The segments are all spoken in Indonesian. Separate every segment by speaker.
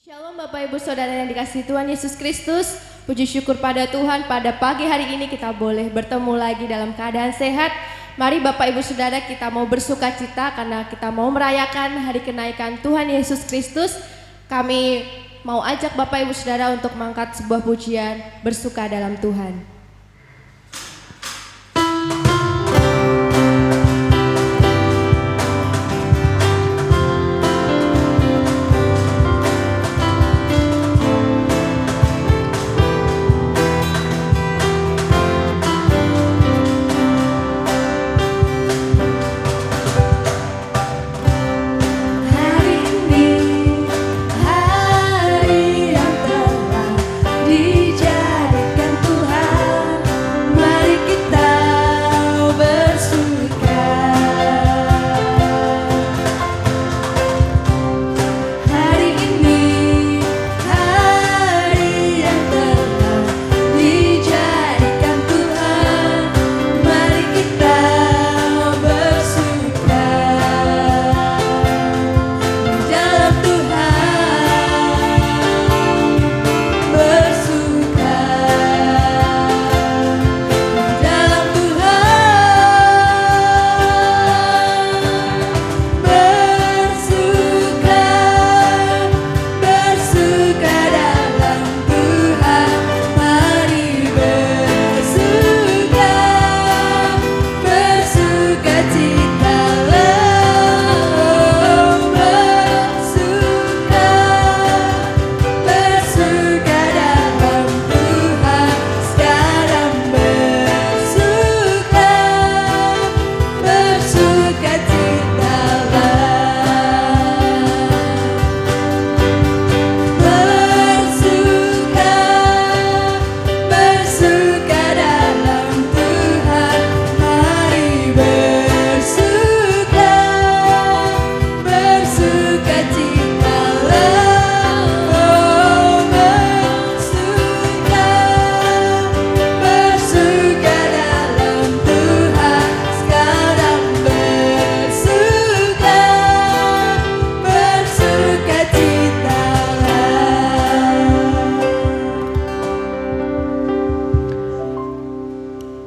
Speaker 1: Shalom Bapak Ibu Saudara yang dikasihi Tuhan Yesus Kristus. Puji syukur pada Tuhan, pada pagi hari ini kita boleh bertemu lagi dalam keadaan sehat. Mari Bapak Ibu Saudara, kita mau bersuka cita karena kita mau merayakan hari kenaikan Tuhan Yesus Kristus. Kami mau ajak Bapak Ibu Saudara untuk mengangkat sebuah pujian bersuka dalam Tuhan.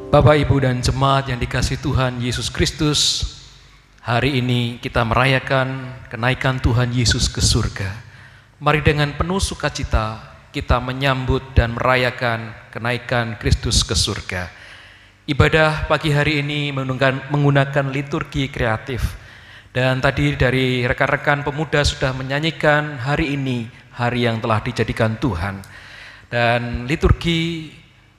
Speaker 2: Bapak, Ibu, dan jemaat yang dikasihi Tuhan Yesus Kristus, hari ini kita merayakan kenaikan Tuhan Yesus ke surga. Mari dengan penuh sukacita kita menyambut dan merayakan kenaikan Kristus ke surga. Ibadah pagi hari ini menggunakan liturgi kreatif. Dan tadi dari rekan-rekan pemuda sudah menyanyikan hari ini, hari yang telah dijadikan Tuhan. Dan liturgi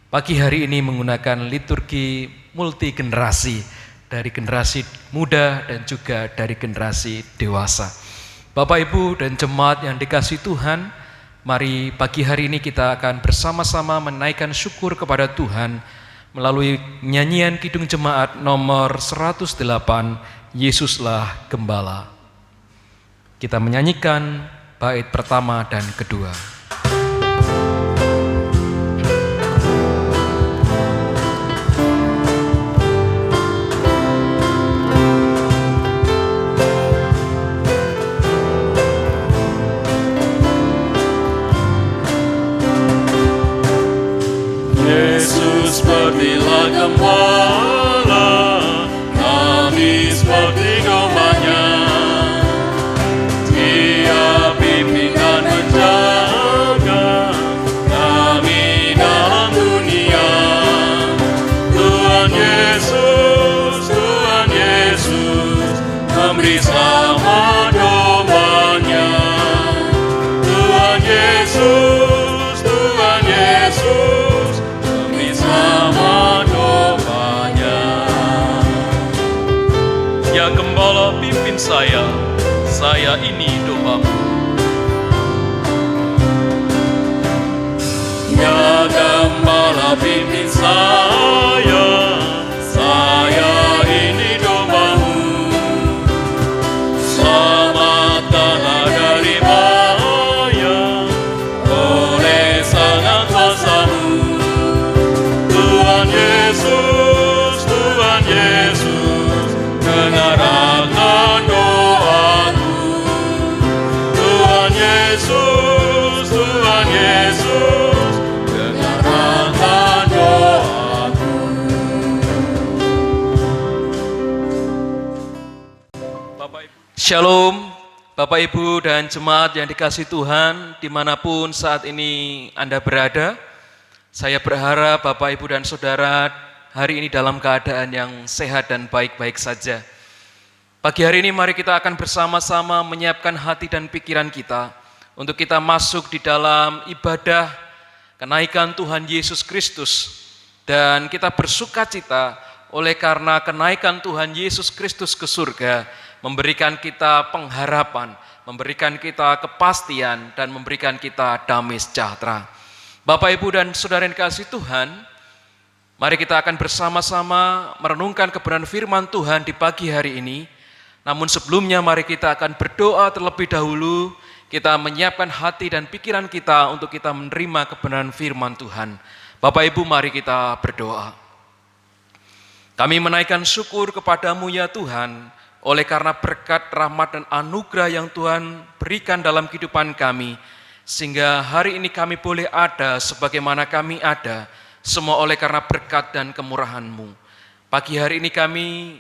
Speaker 2: pagi hari ini menggunakan liturgi multi generasi, dari generasi muda dan juga dari generasi dewasa. Bapak, Ibu, dan jemaat yang dikasihi Tuhan, mari pagi hari ini kita akan bersama-sama menaikkan syukur kepada Tuhan melalui nyanyian Kidung Jemaat nomor 108, Yesuslah Gembala. Kita menyanyikan bait pertama dan kedua.
Speaker 3: Sepertilah gembala, kami seperti domba-Nya. Dia pimpin dan menjaga kami dalam dunia. Tuhan Yesus memberi selamat domba-Nya. Tuhan Yesus sama domba-Nya. Ya Gembala, pimpin saya ini domba-Mu. Ya Gembala, pimpin saya ini domba-Mu. Selamatkanlah dari bahaya oleh sangat kuasa-Mu. Tuhan Yesus, dengarkan doaku. Tuhan Yesus,
Speaker 2: Shalom, Bapak Ibu dan jemaat yang dikasihi Tuhan, dimanapun saat ini Anda berada. Saya berharap Bapak Ibu dan Saudara hari ini dalam keadaan yang sehat dan baik-baik saja. Pagi hari ini mari kita akan bersama-sama menyiapkan hati dan pikiran kita untuk kita masuk di dalam ibadah kenaikan Tuhan Yesus Kristus. Dan kita bersuka cita oleh karena kenaikan Tuhan Yesus Kristus ke surga memberikan kita pengharapan, memberikan kita kepastian, dan memberikan kita damai sejahtera. Bapak, Ibu, dan Saudara yang dikasihi Tuhan, mari kita akan bersama-sama merenungkan kebenaran firman Tuhan di pagi hari ini. Namun sebelumnya mari kita akan berdoa terlebih dahulu, kita menyiapkan hati dan pikiran kita untuk kita menerima kebenaran firman Tuhan. Bapak, Ibu, mari kita berdoa. Kami menaikkan syukur kepadamu ya Tuhan, oleh karena berkat, rahmat, dan anugerah yang Tuhan berikan dalam kehidupan kami, sehingga hari ini kami boleh ada sebagaimana kami ada, semua oleh karena berkat dan kemurahan-Mu. Pagi hari ini kami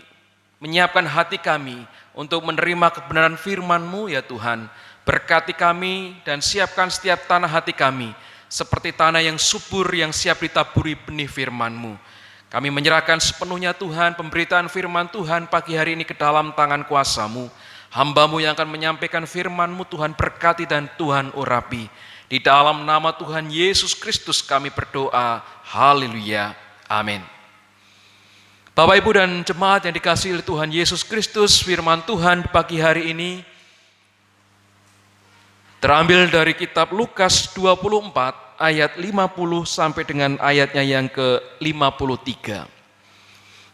Speaker 2: menyiapkan hati kami untuk menerima kebenaran firman-Mu ya Tuhan. Berkati kami dan siapkan setiap tanah hati kami, seperti tanah yang subur yang siap ditaburi benih firman-Mu. Kami menyerahkan sepenuhnya Tuhan pemberitaan firman Tuhan pagi hari ini ke dalam tangan kuasa-Mu. Hamba-Mu yang akan menyampaikan firman-Mu Tuhan berkati dan Tuhan urapi. Di dalam nama Tuhan Yesus Kristus kami berdoa. Haleluya. Amin. Bapak, Ibu, dan jemaat yang dikasihi oleh Tuhan Yesus Kristus, firman Tuhan pagi hari ini terambil dari kitab Lukas 24 ayat 50 sampai dengan ayatnya yang ke-53.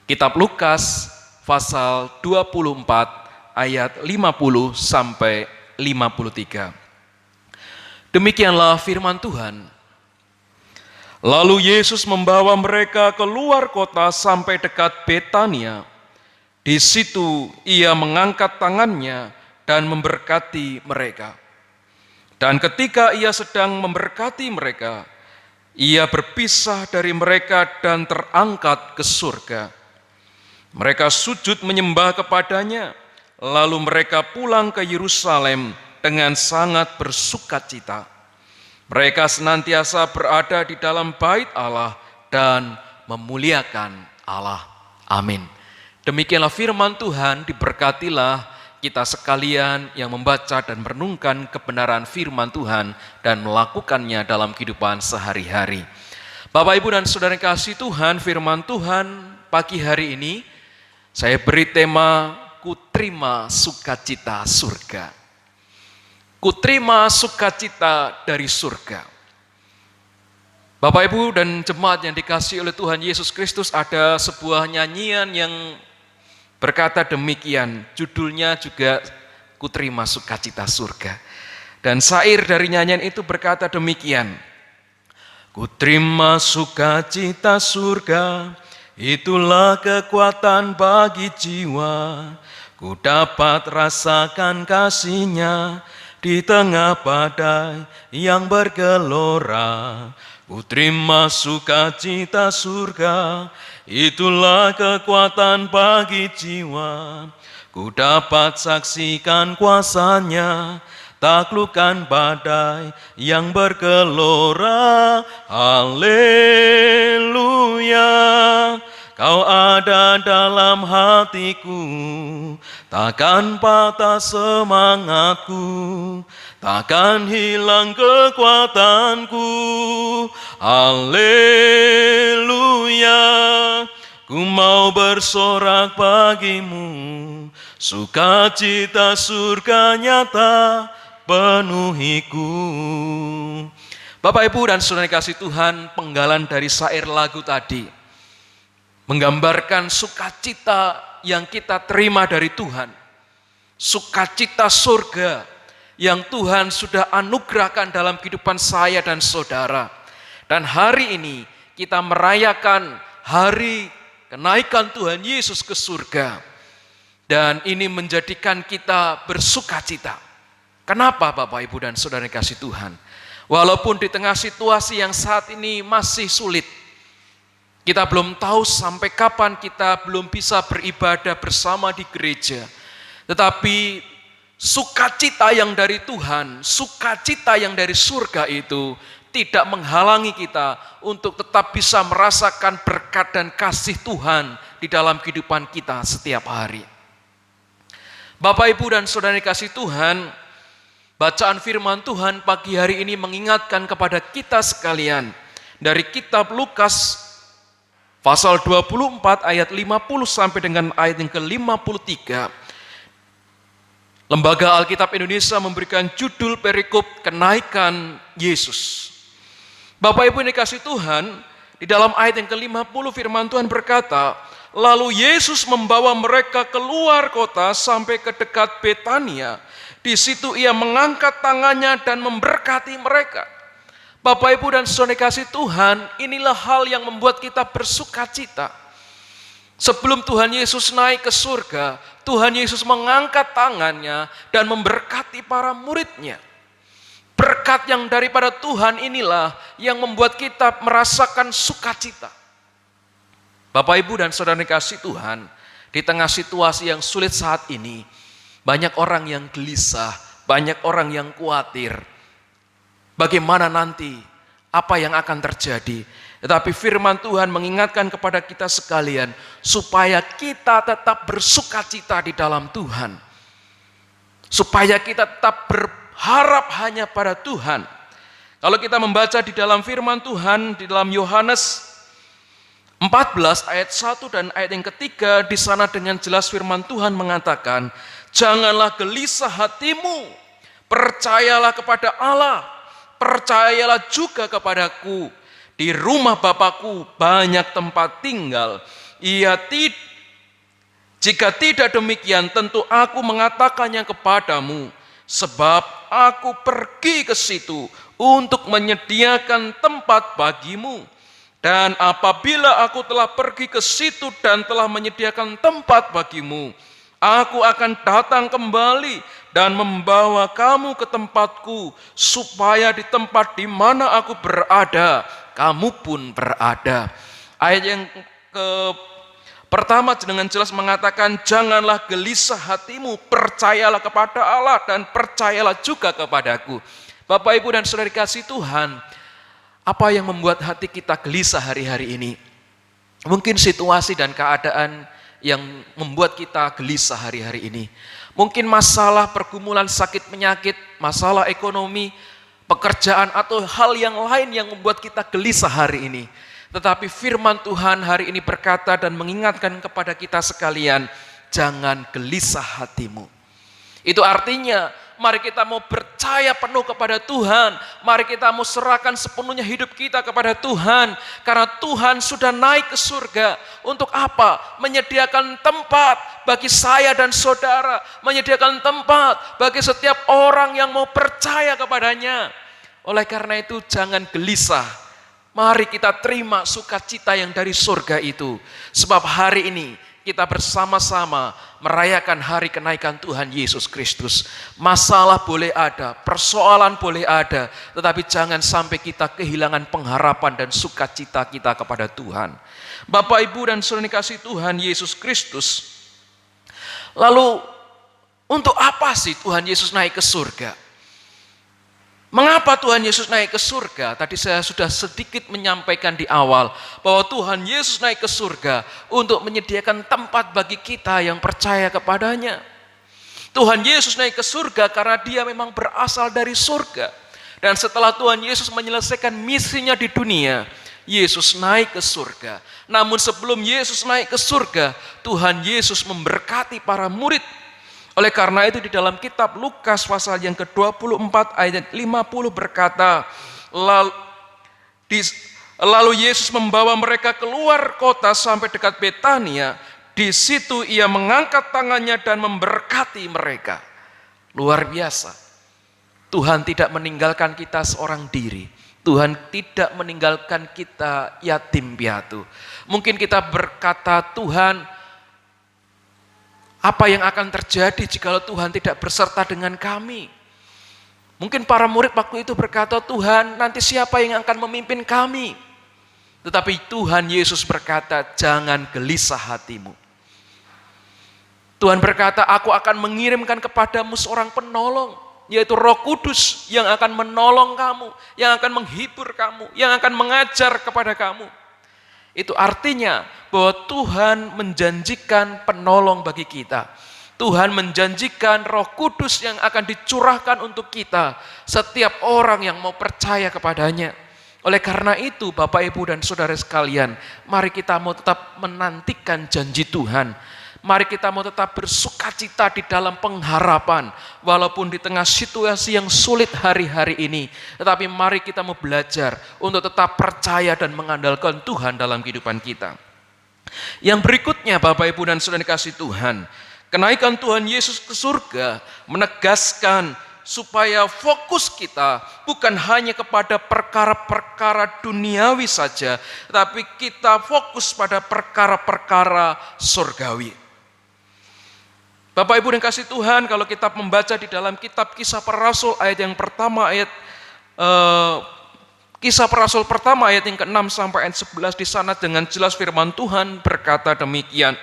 Speaker 2: Kitab Lukas pasal 24 ayat 50 sampai 53. Demikianlah firman Tuhan. Lalu Yesus membawa mereka keluar kota sampai dekat Betania. Di situ ia mengangkat tangannya dan memberkati mereka. Dan ketika ia sedang memberkati mereka, ia berpisah dari mereka dan terangkat ke surga. Mereka sujud menyembah kepadanya, lalu mereka pulang ke Yerusalem dengan sangat bersukacita. Mereka senantiasa berada di dalam bait Allah dan memuliakan Allah. Amin. Demikianlah firman Tuhan, diberkatilah kita sekalian yang membaca dan merenungkan kebenaran firman Tuhan dan melakukannya dalam kehidupan sehari-hari. Bapak, Ibu, dan Saudara yang kasih Tuhan, firman Tuhan pagi hari ini saya beri tema Kuterima Sukacita Surga. Kuterima sukacita dari surga. Bapak, Ibu, dan jemaat yang dikasihi oleh Tuhan Yesus Kristus, ada sebuah nyanyian yang berkata demikian, judulnya juga Kuterima Sukacita Surga. Dan syair dari nyanyian itu berkata demikian. Kuterima sukacita surga, itulah kekuatan bagi jiwa. Ku dapat rasakan kasih-Nya di tengah badai yang bergelora. Kuterima sukacita surga, itulah kekuatan bagi jiwa. Ku dapat saksikan kuasa-Nya, taklukkan badai yang bergelora. Haleluya. Kau ada dalam hatiku, takkan patah semangatku, takkan hilang kekuatanku. Haleluya. Ku mau bersorak bagimu, sukacita surga nyata penuhiku. Bapak, Ibu, dan Saudara yang kasih Tuhan, penggalan dari syair lagu tadi menggambarkan sukacita yang kita terima dari Tuhan. Sukacita surga yang Tuhan sudah anugerahkan dalam kehidupan saya dan saudara. Dan hari ini kita merayakan hari kenaikan Tuhan Yesus ke surga. Dan ini menjadikan kita bersukacita. Kenapa Bapak, Ibu, dan Saudara yang kasih Tuhan? Walaupun di tengah situasi yang saat ini masih sulit, kita belum tahu sampai kapan kita belum bisa beribadah bersama di gereja. Tetapi sukacita yang dari Tuhan, sukacita yang dari surga itu tidak menghalangi kita untuk tetap bisa merasakan berkat dan kasih Tuhan di dalam kehidupan kita setiap hari. Bapak, Ibu, dan Saudara kasih Tuhan, bacaan firman Tuhan pagi hari ini mengingatkan kepada kita sekalian dari kitab Lukas pasal 24 ayat 50 sampai dengan ayat yang ke-53. Lembaga Alkitab Indonesia memberikan judul perikop kenaikan Yesus. Bapak Ibu yang dikasih Tuhan, di dalam ayat yang ke-50 firman Tuhan berkata, lalu Yesus membawa mereka keluar kota sampai ke dekat Betania. Di situ ia mengangkat tangannya dan memberkati mereka. Bapak Ibu dan Saudara kasih Tuhan, inilah hal yang membuat kita bersukacita. Sebelum Tuhan Yesus naik ke surga, Tuhan Yesus mengangkat tangannya dan memberkati para muridnya. Berkat yang daripada Tuhan inilah yang membuat kita merasakan sukacita. Bapak, Ibu, dan Saudara kasih Tuhan, di tengah situasi yang sulit saat ini, banyak orang yang gelisah, banyak orang yang khawatir. Bagaimana nanti, apa yang akan terjadi? Tetapi firman Tuhan mengingatkan kepada kita sekalian, supaya kita tetap bersukacita di dalam Tuhan. Supaya kita tetap berharap hanya pada Tuhan. Kalau kita membaca di dalam firman Tuhan, di dalam Yohanes 14 ayat 1 dan ayat yang ketiga, di sana dengan jelas firman Tuhan mengatakan, janganlah gelisah hatimu, percayalah kepada Allah, percayalah juga kepadaku. Di rumah Bapakku banyak tempat tinggal. Jika tidak demikian, tentu aku mengatakannya kepadamu, sebab aku pergi ke situ untuk menyediakan tempat bagimu. Dan apabila aku telah pergi ke situ dan telah menyediakan tempat bagimu, aku akan datang kembali dan membawa kamu ke tempatku, supaya di tempat di mana aku berada, kamu pun berada. Ayat yang pertama dengan jelas mengatakan, janganlah gelisah hatimu, percayalah kepada Allah dan percayalah juga kepadaku. Bapak, Ibu, dan Saudara kasih Tuhan, apa yang membuat hati kita gelisah hari-hari ini? Mungkin situasi dan keadaan yang membuat kita gelisah hari-hari ini. Mungkin masalah pergumulan sakit penyakit, masalah ekonomi, pekerjaan, atau hal yang lain yang membuat kita gelisah hari ini. Tetapi firman Tuhan hari ini berkata dan mengingatkan kepada kita sekalian, jangan gelisah hatimu. Itu artinya, mari kita mau percaya penuh kepada Tuhan. Mari kita mau serahkan sepenuhnya hidup kita kepada Tuhan. Karena Tuhan sudah naik ke surga. Untuk apa? Menyediakan tempat bagi saya dan saudara. Menyediakan tempat bagi setiap orang yang mau percaya kepadanya. Oleh karena itu jangan gelisah. Mari kita terima sukacita yang dari surga itu. Sebab hari ini kita bersama-sama merayakan hari kenaikan Tuhan Yesus Kristus. Masalah boleh ada, persoalan boleh ada, tetapi jangan sampai kita kehilangan pengharapan dan sukacita kita kepada Tuhan. Bapak, Ibu, dan Saudara kasih Tuhan Yesus Kristus. Lalu untuk apa sih Tuhan Yesus naik ke surga? Mengapa Tuhan Yesus naik ke surga? Tadi saya sudah sedikit menyampaikan di awal bahwa Tuhan Yesus naik ke surga untuk menyediakan tempat bagi kita yang percaya kepadanya. Tuhan Yesus naik ke surga karena dia memang berasal dari surga. Dan setelah Tuhan Yesus menyelesaikan misinya di dunia, Yesus naik ke surga. Namun sebelum Yesus naik ke surga, Tuhan Yesus memberkati para murid. Oleh karena itu di dalam kitab Lukas pasal yang ke-24 ayat 50 berkata, lalu Yesus membawa mereka keluar kota sampai dekat Betania. Di situ ia mengangkat tangannya dan memberkati mereka. Luar biasa. Tuhan tidak meninggalkan kita seorang diri. Tuhan tidak meninggalkan kita yatim piatu. Mungkin kita berkata, Tuhan, apa yang akan terjadi jika Tuhan tidak berserta dengan kami? Mungkin para murid waktu itu berkata, Tuhan, nanti siapa yang akan memimpin kami? Tetapi Tuhan Yesus berkata, jangan gelisah hatimu. Tuhan berkata, aku akan mengirimkan kepadamu seorang penolong, yaitu Roh Kudus yang akan menolong kamu, yang akan menghibur kamu, yang akan mengajar kepada kamu. Itu artinya bahwa Tuhan menjanjikan penolong bagi kita. Tuhan menjanjikan Roh Kudus yang akan dicurahkan untuk kita, setiap orang yang mau percaya kepadanya. Oleh karena itu, Bapak, Ibu, dan Saudara sekalian, mari kita mau tetap menantikan janji Tuhan. Mari kita mau tetap bersukacita di dalam pengharapan, walaupun di tengah situasi yang sulit hari-hari ini. Tetapi mari kita mau belajar untuk tetap percaya dan mengandalkan Tuhan dalam kehidupan kita. Yang berikutnya, Bapak, Ibu, dan Saudara dikasih Tuhan, kenaikan Tuhan Yesus ke surga menegaskan supaya fokus kita bukan hanya kepada perkara-perkara duniawi saja, tetapi kita fokus pada perkara-perkara surgawi. Bapak, Ibu, dan kasih Tuhan, kalau kita membaca di dalam kitab Kisah Para Rasul ayat yang pertama, Kisah Para Rasul pertama ayat yang ke-6 sampai ayat 11, di sana dengan jelas firman Tuhan berkata demikian.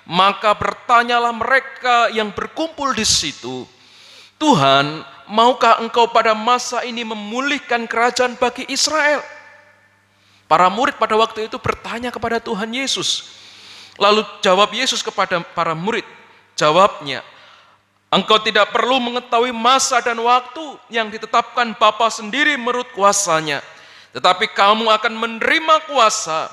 Speaker 2: Maka bertanyalah mereka yang berkumpul di situ, Tuhan, maukah engkau pada masa ini memulihkan kerajaan bagi Israel? Para murid pada waktu itu bertanya kepada Tuhan Yesus. Lalu jawab Yesus kepada para murid, jawabnya, engkau tidak perlu mengetahui masa dan waktu yang ditetapkan Bapa sendiri menurut kuasanya. Tetapi kamu akan menerima kuasa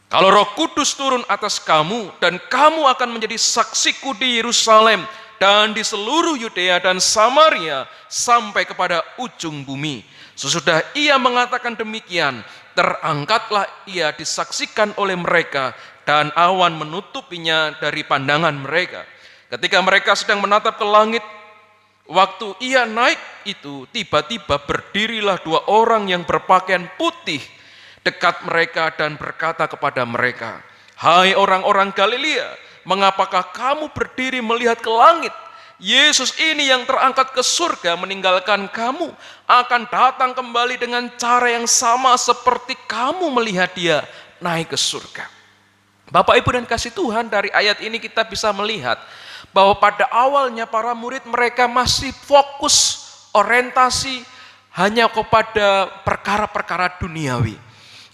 Speaker 2: kalau Roh Kudus turun atas kamu, dan kamu akan menjadi saksiku di Yerusalem dan di seluruh Yudea dan Samaria sampai kepada ujung bumi. Sesudah ia mengatakan demikian, terangkatlah ia disaksikan oleh mereka, dan awan menutupinya dari pandangan mereka. Ketika mereka sedang menatap ke langit, waktu ia naik itu, tiba-tiba berdirilah dua orang yang berpakaian putih dekat mereka dan berkata kepada mereka, hai orang-orang Galilea, mengapakah kamu berdiri melihat ke langit? Yesus ini yang terangkat ke surga meninggalkan kamu, akan datang kembali dengan cara yang sama seperti kamu melihat dia naik ke surga. Bapak, Ibu, dan kasih Tuhan, dari ayat ini kita bisa melihat bahwa pada awalnya para murid mereka masih fokus orientasi hanya kepada perkara-perkara duniawi.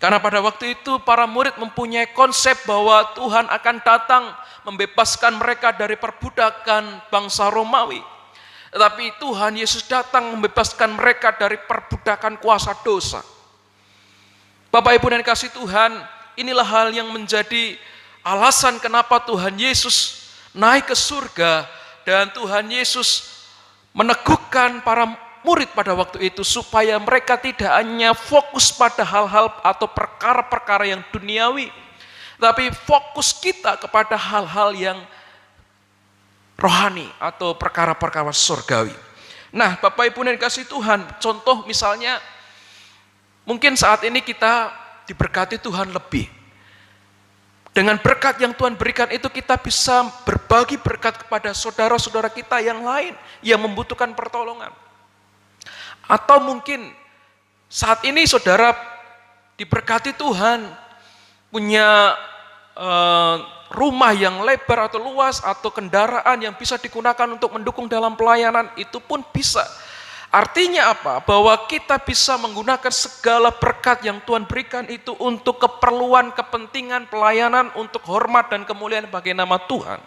Speaker 2: Karena pada waktu itu para murid mempunyai konsep bahwa Tuhan akan datang membebaskan mereka dari perbudakan bangsa Romawi. Tetapi Tuhan Yesus datang membebaskan mereka dari perbudakan kuasa dosa. Bapak, Ibu, dan kasih Tuhan, inilah hal yang menjadi alasan kenapa Tuhan Yesus naik ke surga, dan Tuhan Yesus meneguhkan para murid pada waktu itu supaya mereka tidak hanya fokus pada hal-hal atau perkara-perkara yang duniawi, tapi fokus kita kepada hal-hal yang rohani atau perkara-perkara surgawi. Nah, Bapak, Ibu, dan kasih Tuhan, contoh misalnya mungkin saat ini kita diberkati Tuhan lebih. Dengan berkat yang Tuhan berikan itu kita bisa berbagi berkat kepada saudara-saudara kita yang lain yang membutuhkan pertolongan. Atau mungkin saat ini saudara diberkati Tuhan, punya rumah yang lebar atau luas, atau kendaraan yang bisa digunakan untuk mendukung dalam pelayanan, itu pun bisa. Artinya apa? Bahwa kita bisa menggunakan segala berkat yang Tuhan berikan itu untuk keperluan, kepentingan, pelayanan, untuk hormat dan kemuliaan bagi nama Tuhan.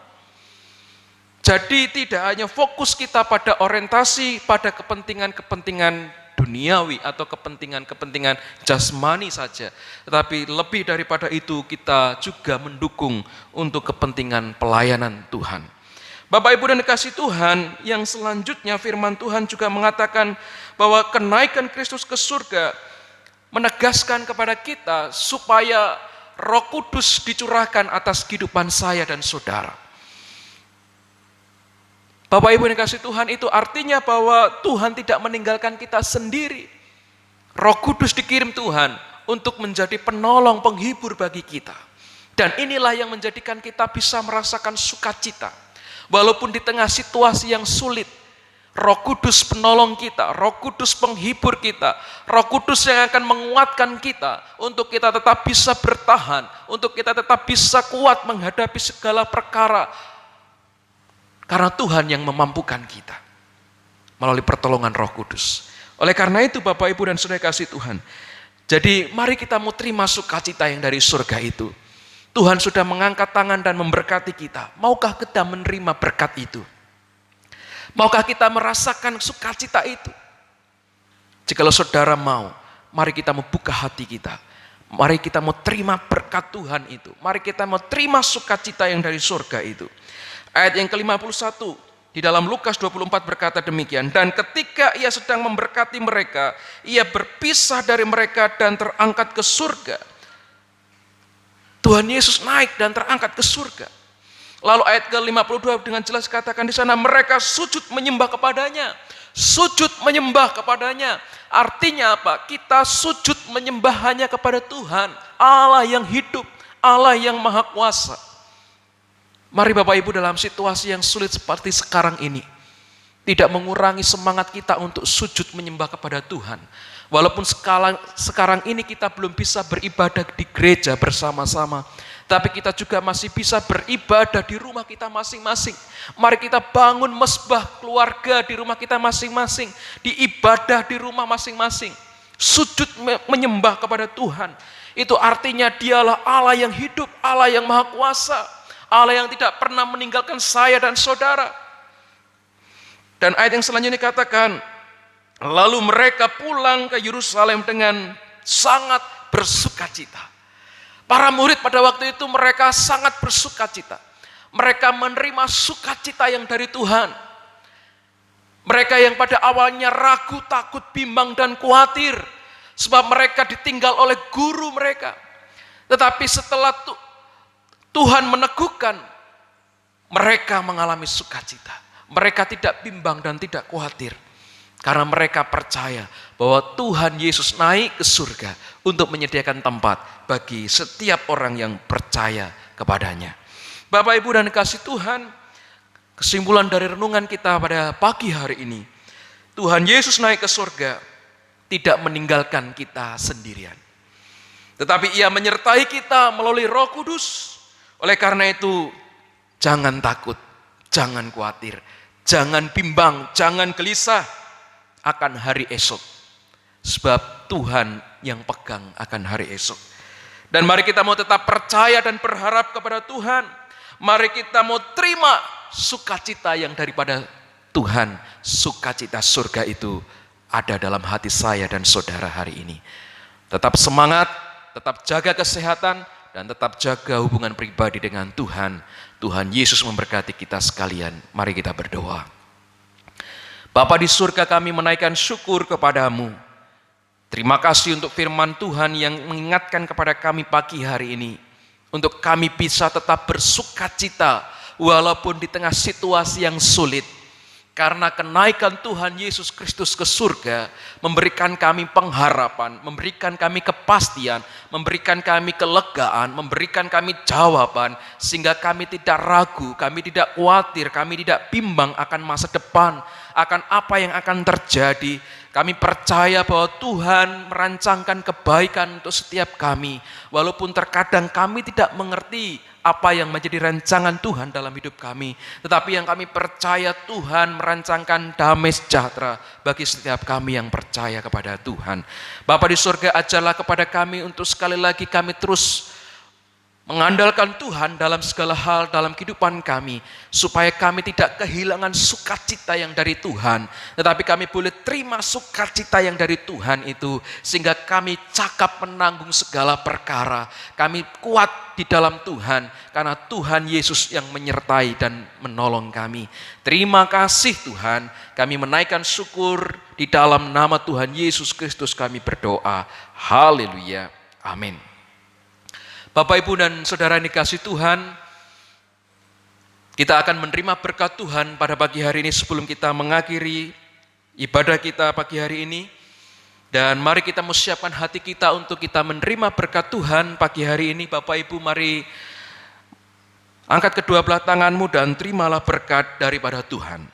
Speaker 2: Jadi tidak hanya fokus kita pada orientasi pada kepentingan-kepentingan duniawi atau kepentingan-kepentingan jasmani saja, tetapi lebih daripada itu kita juga mendukung untuk kepentingan pelayanan Tuhan. Bapak, Ibu, dan kasih Tuhan, yang selanjutnya firman Tuhan juga mengatakan bahwa kenaikan Kristus ke surga menegaskan kepada kita supaya Roh Kudus dicurahkan atas kehidupan saya dan saudara. Bapak, Ibu, yang kasih Tuhan, itu artinya bahwa Tuhan tidak meninggalkan kita sendiri. Roh Kudus dikirim Tuhan untuk menjadi penolong, penghibur bagi kita. Dan inilah yang menjadikan kita bisa merasakan sukacita. Walaupun di tengah situasi yang sulit, Roh Kudus penolong kita, Roh Kudus penghibur kita, Roh Kudus yang akan menguatkan kita untuk kita tetap bisa bertahan, untuk kita tetap bisa kuat menghadapi segala perkara Karena Tuhan yang memampukan kita melalui pertolongan Roh Kudus. Oleh karena itu Bapak Ibu dan Saudara kasih Tuhan, jadi mari kita mau terima sukacita yang dari surga itu. Tuhan sudah mengangkat tangan dan memberkati kita. Maukah kita menerima berkat itu? Maukah kita merasakan sukacita itu? Jikalau saudara mau, mari kita mau buka hati kita. Mari kita mau terima berkat Tuhan itu. Mari kita mau terima sukacita yang dari surga itu. Ayat yang ke-51 di dalam Lukas 24 berkata demikian. Dan ketika ia sedang memberkati mereka, ia berpisah dari mereka dan terangkat ke surga. Tuhan Yesus naik dan terangkat ke surga. Lalu ayat ke-52 dengan jelas katakan di sana, mereka sujud menyembah kepadanya. Sujud menyembah kepadanya. Artinya apa? Kita sujud menyembah hanya kepada Tuhan, Allah yang hidup, Allah yang maha kuasa. Mari Bapak Ibu dalam situasi yang sulit seperti sekarang ini, tidak mengurangi semangat kita untuk sujud menyembah kepada Tuhan. Walaupun sekarang ini kita belum bisa beribadah di gereja bersama-sama, tapi kita juga masih bisa beribadah di rumah kita masing-masing. Mari kita bangun mesbah keluarga di rumah kita masing-masing, diibadah di rumah masing-masing. Sujud menyembah kepada Tuhan, itu artinya dialah Allah yang hidup, Allah yang maha kuasa, Allah yang tidak pernah meninggalkan saya dan saudara. Dan ayat yang selanjutnya katakan, lalu mereka pulang ke Yerusalem dengan sangat bersukacita. Para murid pada waktu itu mereka sangat bersukacita. Mereka menerima sukacita yang dari Tuhan. Mereka yang pada awalnya ragu, takut, bimbang, dan khawatir. Sebab mereka ditinggal oleh guru mereka. Tetapi setelah Tuhan meneguhkan, mereka mengalami sukacita. Mereka tidak bimbang dan tidak khawatir. Karena mereka percaya bahwa Tuhan Yesus naik ke surga untuk menyediakan tempat bagi setiap orang yang percaya kepadanya. Bapak Ibu dan kasih Tuhan, kesimpulan dari renungan kita pada pagi hari ini, Tuhan Yesus naik ke surga tidak meninggalkan kita sendirian. Tetapi ia menyertai kita melalui Roh Kudus. Oleh karena itu, jangan takut, jangan khawatir, jangan bimbang, jangan gelisah akan hari esok. Sebab Tuhan yang pegang akan hari esok. Dan mari kita mau tetap percaya dan berharap kepada Tuhan. Mari kita mau terima sukacita yang daripada Tuhan. Sukacita surga itu ada dalam hati saya dan saudara hari ini. Tetap semangat, tetap jaga kesehatan, dan tetap jaga hubungan pribadi dengan Tuhan. Tuhan Yesus memberkati kita sekalian. Mari kita berdoa. Bapa di surga, kami menaikkan syukur kepadamu. Terima kasih untuk firman Tuhan yang mengingatkan kepada kami pagi hari ini. Untuk kami bisa tetap bersukacita walaupun di tengah situasi yang sulit. Karena kenaikan Tuhan Yesus Kristus ke surga memberikan kami pengharapan, memberikan kami kepastian, memberikan kami kelegaan, memberikan kami jawaban, sehingga kami tidak ragu, kami tidak khawatir, kami tidak bimbang akan masa depan, akan apa yang akan terjadi. Kami percaya bahwa Tuhan merancangkan kebaikan untuk setiap kami, walaupun terkadang kami tidak mengerti apa yang menjadi rancangan Tuhan dalam hidup kami. Tetapi yang kami percaya, Tuhan merancangkan damai sejahtera bagi setiap kami yang percaya kepada Tuhan. Bapa di surga, ajarlah kepada kami untuk sekali lagi kami terus mengandalkan Tuhan dalam segala hal dalam kehidupan kami, supaya kami tidak kehilangan sukacita yang dari Tuhan, tetapi kami boleh terima sukacita yang dari Tuhan itu, sehingga kami cakap menanggung segala perkara. Kami kuat di dalam Tuhan, karena Tuhan Yesus yang menyertai dan menolong kami. Terima kasih Tuhan, kami menaikkan syukur di dalam nama Tuhan Yesus Kristus kami berdoa. Haleluya, amin. Bapak, Ibu, dan Saudara yang dikasihi Tuhan, kita akan menerima berkat Tuhan pada pagi hari ini sebelum kita mengakhiri ibadah kita pagi hari ini. Dan mari kita mempersiapkan hati kita untuk kita menerima berkat Tuhan pagi hari ini. Bapak, Ibu, mari angkat kedua belah tanganmu dan terimalah berkat daripada Tuhan.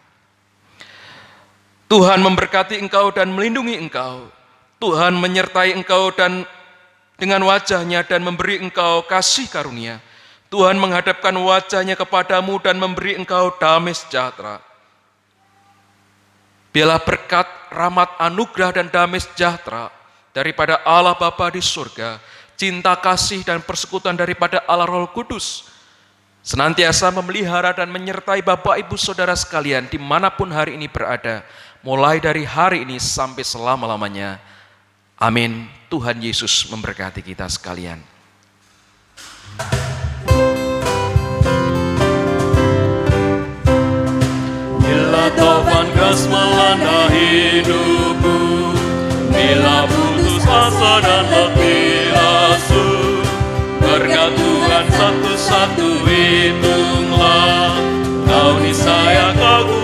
Speaker 2: Tuhan memberkati engkau dan melindungi engkau. Tuhan menyertai engkau dan dengan wajahnya dan memberi engkau kasih karunia. Tuhan menghadapkan wajahnya kepadamu dan memberi engkau damai sejahtera. Biarlah berkat, rahmat, anugerah, dan damai sejahtera daripada Allah Bapa di surga, cinta kasih dan persekutuan daripada Allah Roh Kudus, senantiasa memelihara dan menyertai Bapak Ibu Saudara sekalian dimanapun hari ini berada, mulai dari hari ini sampai selama-lamanya. Amin. Tuhan Yesus memberkati kita sekalian.
Speaker 3: Bila topan keras melanda hidupku, bila putus asa dan letih lesu, berkat Tuhan satu-satu hitunglah, kau niscaya kau